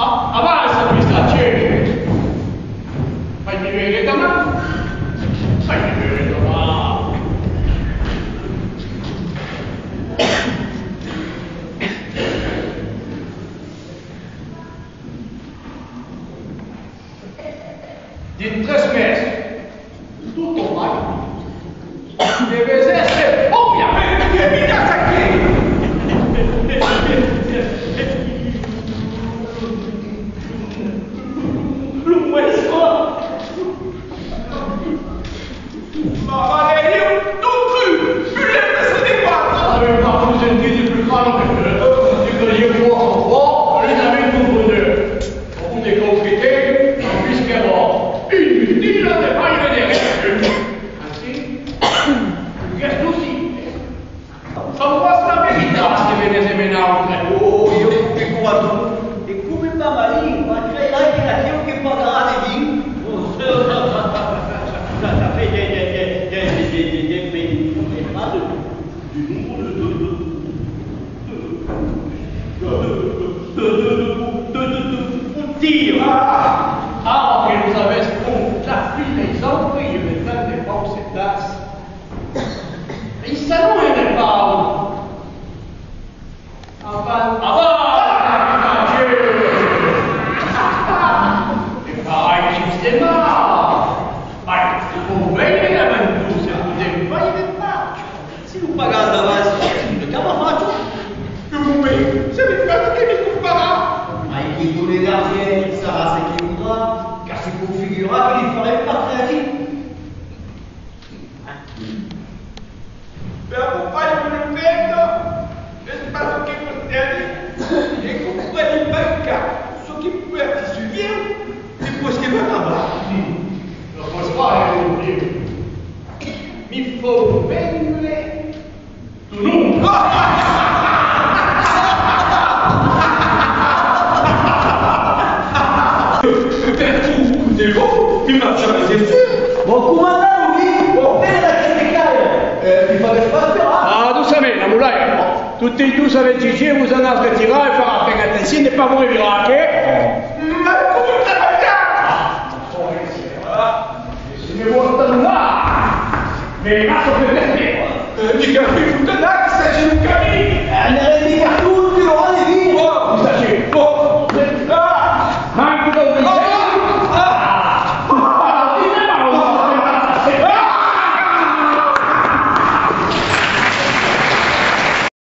Avanza qui sta c'è. Fai vedere da me. Fai vedere da me. Di 3 mesi. Tutto vai. Deve essere ovviamente mirata qui. Que nous avait la fille des hommes, il me donne des pommes, c'est place. Mais il s'allume et pas. Avant, et pareil, qui se démarre. Vous voyez la main douce, vous voyez pas. Si vous pagate davanti, che cosa faccio? Que vous voyez, c'est les gars qui me coupent pas. Ma il dit les gardiens, il saura ce qu'il voudra, car si vous figurez qu'il ne ferait pas créatif. Per occupare un effetto, l'espace che contiene, e comunque il banca, ce qui peut être suivi, c'est pour ce qui va là-bas. Non posso fare un più. Mi faut bene tu non. Per tu, devo, mi faccio le esercizi. Buon comandante, oui, buon bene da cercare. Mi fate spazio a... Ah, doucement, Moulay. Tutti e due avec Gigi, vous en avez retiré et faire attention, ne pas vous révéler. Ma come te la se ne vuoi là, mi lascio per te. Mi capisco, te la sei un cammino.